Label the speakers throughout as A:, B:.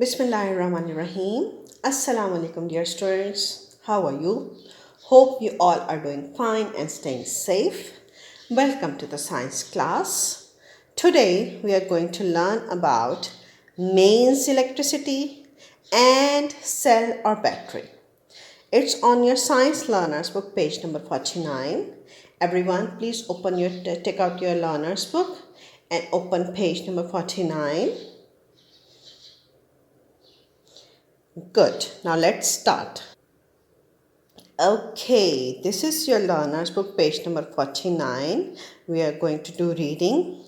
A: Bismillahirrahmanirrahim. Assalamu alaikum, dear students. How are you? Hope you all are doing fine and staying safe. Welcome to the science class. Today we are going to learn about mains electricity and cell or battery. It's on your science learners book, page number 49. Everyone, please take out your learners book and open page number 49. Good. Now let's start. Okay, this is your learners book, page number 49. We are going to do reading.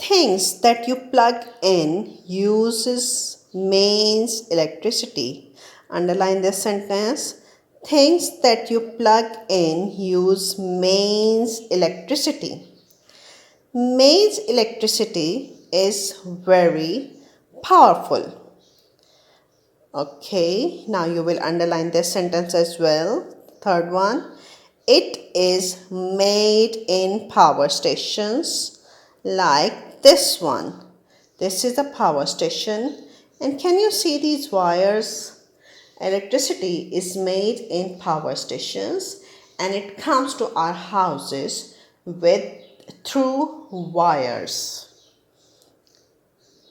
A: Things that you plug in uses mains electricity. Underline this sentence. Things that you plug in use mains electricity. Mains electricity is very powerful. Okay, now you will underline this sentence as well. Third one, it is made in power stations like this one. This is a power station, and can you see these wires? Electricity is made in power stations and it comes to our houses through wires.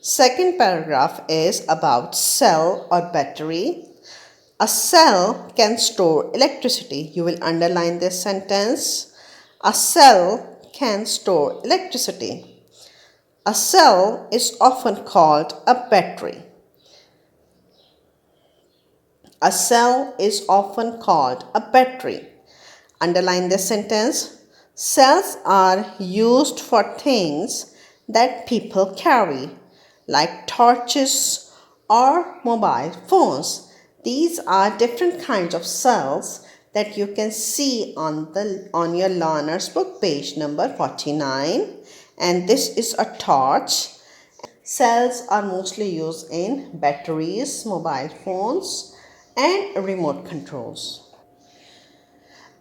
A: Second paragraph is about cell or battery. A cell can store electricity. You will underline this sentence. A cell can store electricity. A cell is often called a battery. A cell is often called a battery. Underline this sentence. Cells are used for things that people carry, like torches or mobile phones. These are different kinds of cells that you can see on your learner's book, page number 49. And this is a torch. Cells are mostly used in batteries, mobile phones, and remote controls.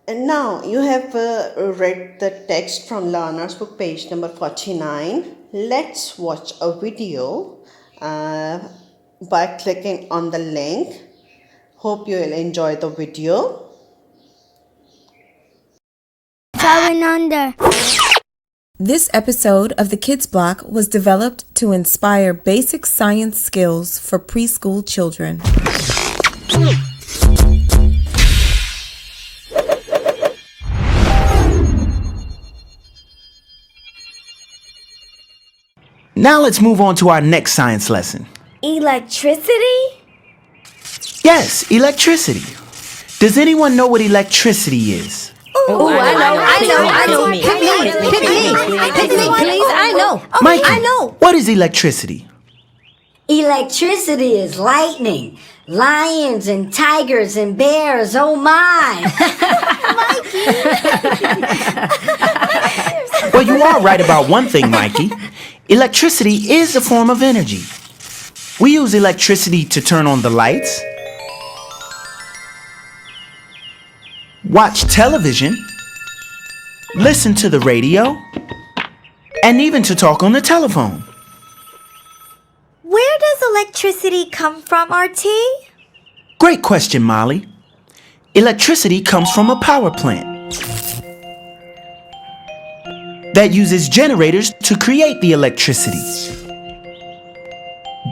A: And now you have read the text from learner's book, page number 49. Let's watch a video by clicking on the link. Hope you will enjoy the video.
B: Going under.
C: This episode of the Kids Block was developed to inspire basic science skills for preschool children.
D: Now let's move on to our next science lesson.
B: Electricity?
D: Yes, electricity. Does anyone know what electricity is?
B: I know. Pick me, please. I know.
D: Mikey,
B: I know.
D: what is electricity?
E: Electricity is lightning. Lions and tigers and bears, oh my!
D: Well, you are right about one thing, Mikey. Electricity is a form of energy. We use electricity to turn on the lights, watch television, listen to the radio, and even to talk on the telephone.
B: Where does electricity come from, RT?
D: Great question, Molly. Electricity comes from a power plant that uses generators to create the electricity.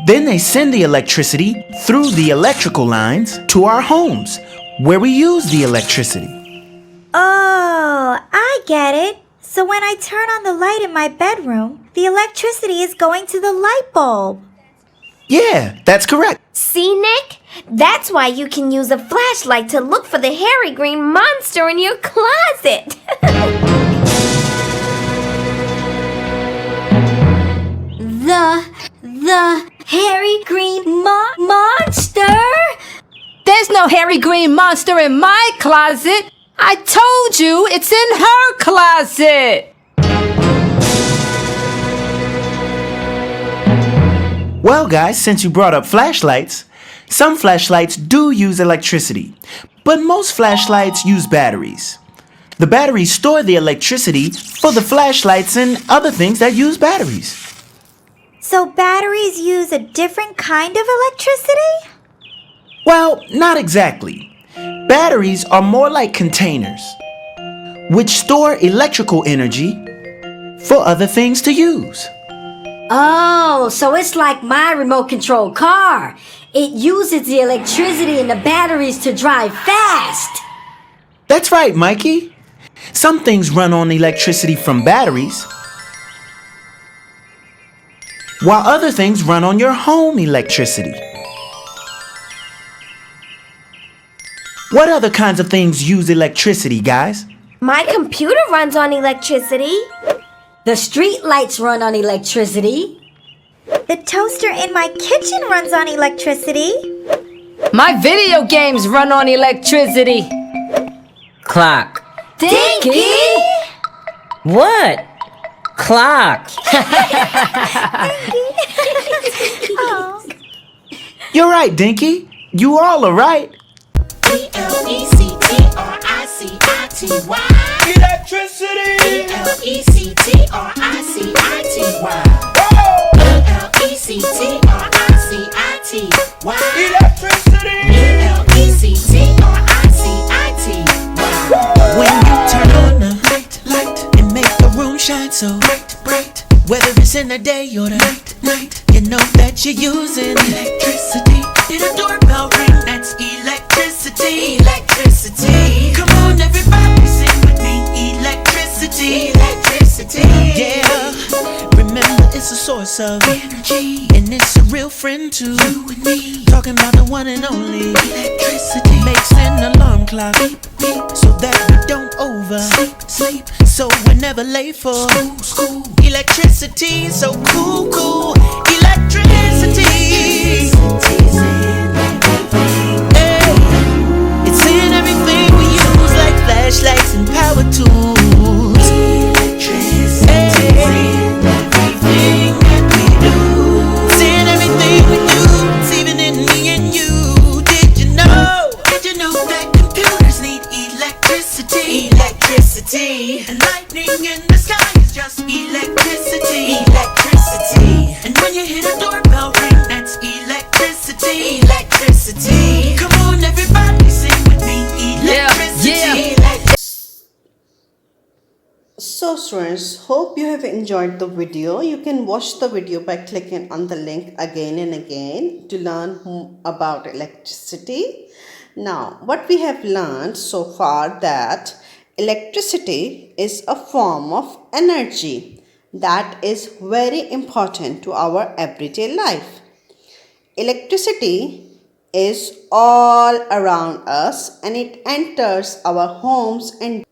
D: Then they send the electricity through the electrical lines to our homes, where we use the electricity.
B: Oh, I get it. So when I turn on the light in my bedroom, the electricity is going to the light bulb.
D: Yeah, that's correct.
F: See, Nick? That's why you can use a flashlight to look for the hairy green monster in your closet.
E: The hairy green monster?
G: There's no hairy green monster in my closet. I told you it's in her closet.
D: Well, guys, since you brought up flashlights, some flashlights do use electricity, but most flashlights use batteries. The batteries store the electricity for the flashlights and other things that use batteries.
B: So batteries use a different kind of electricity?
D: Well, not exactly. Batteries are more like containers, which store electrical energy for other things to use.
E: Oh, so it's like my remote control car. It uses the electricity in the batteries to drive fast.
D: That's right, Mikey. Some things run on electricity from batteries, while other things run on your home electricity. What other kinds of things use electricity, guys?
F: My computer runs on electricity.
E: The street lights run on electricity.
B: The toaster in my kitchen runs on electricity.
G: My video games run on electricity.
H: Clock.
E: Dinky!
H: What? Clock.
D: You're right, Dinky. You all are right.
I: Electricity.
D: When you turn on the light and make the room shine so bright, whether it's in the day or the night, you know that you're using electricity. Did a doorbell ring? That's electricity. Come on, everybody, sing with me. Electricity. Yeah. Remember, it's a source of energy, and it's a real friend to you and me. Talking about the one and only electricity. Makes an alarm clock beep, beep, so that we don't sleep. So we're never late for school. Electricity, so cool. Electricity. Hey, it's in everything we use, like flashlights and power tools. Electricity. Everything that we do. It's in everything we do. It's even in me and you. Did you know that computers need electricity? And lightning in the sky is just electricity. And when you hit a doorbell ring, that's electricity. Come on, everybody, sing with me. Electricity.
A: So students, hope you have enjoyed the video. You can watch the video by clicking on the link again and again to learn about electricity. Now, what we have learned so far, that electricity is a form of energy that is very important to our everyday life. Electricity is all around us, and it enters our homes and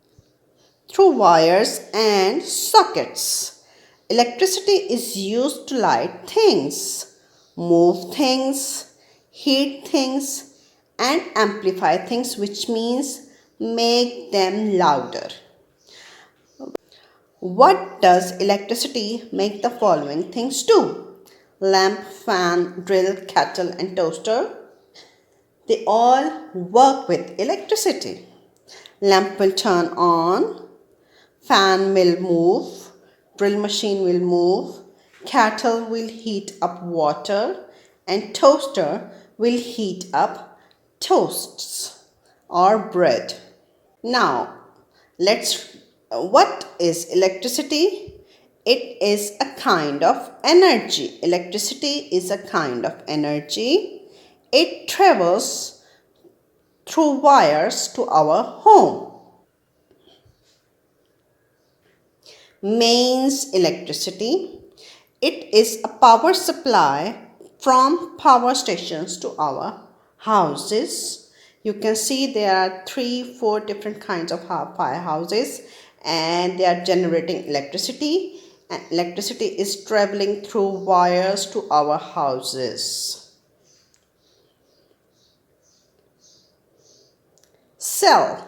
A: through wires and sockets. Electricity is used to light things, move things, heat things, and amplify things, which means make them louder. What does electricity make the following things do? Lamp, fan, drill, kettle, and toaster, they all work with electricity. Lamp will turn on, fan will move, drill machine will move, kettle will heat up water, and toaster will heat up toasts or bread. Now, what is electricity? It is a kind of energy. Electricity is a kind of energy. It travels through wires to our home. Mains electricity. It is a power supply from power stations to our houses. You can see there are 3-4 different kinds of fire houses, and they are generating electricity, and electricity is traveling through wires to our houses. Cell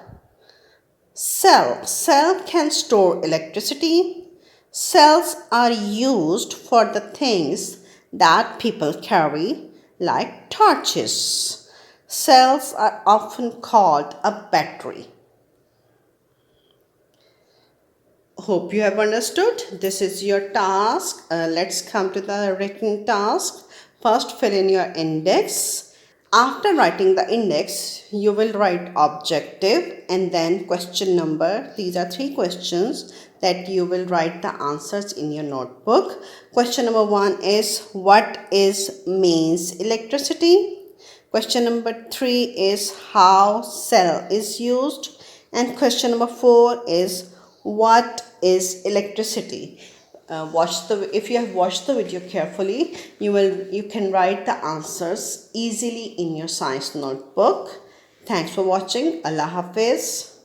A: can store electricity. Cells are used for the things that people carry, like torches. Cells are often called a battery. Hope you have understood. This is your task. Let's come to the written task. First, fill in your index. After writing the index, you will write objective and then question number. These are 3 questions that you will write the answers in your notebook. Question number 1 is what is means electricity? Question number 3 is how cell is used? And question number 4 is what is electricity? If you have watched the video carefully, you can write the answers easily in your science notebook. Thanks for watching. Allah Hafiz.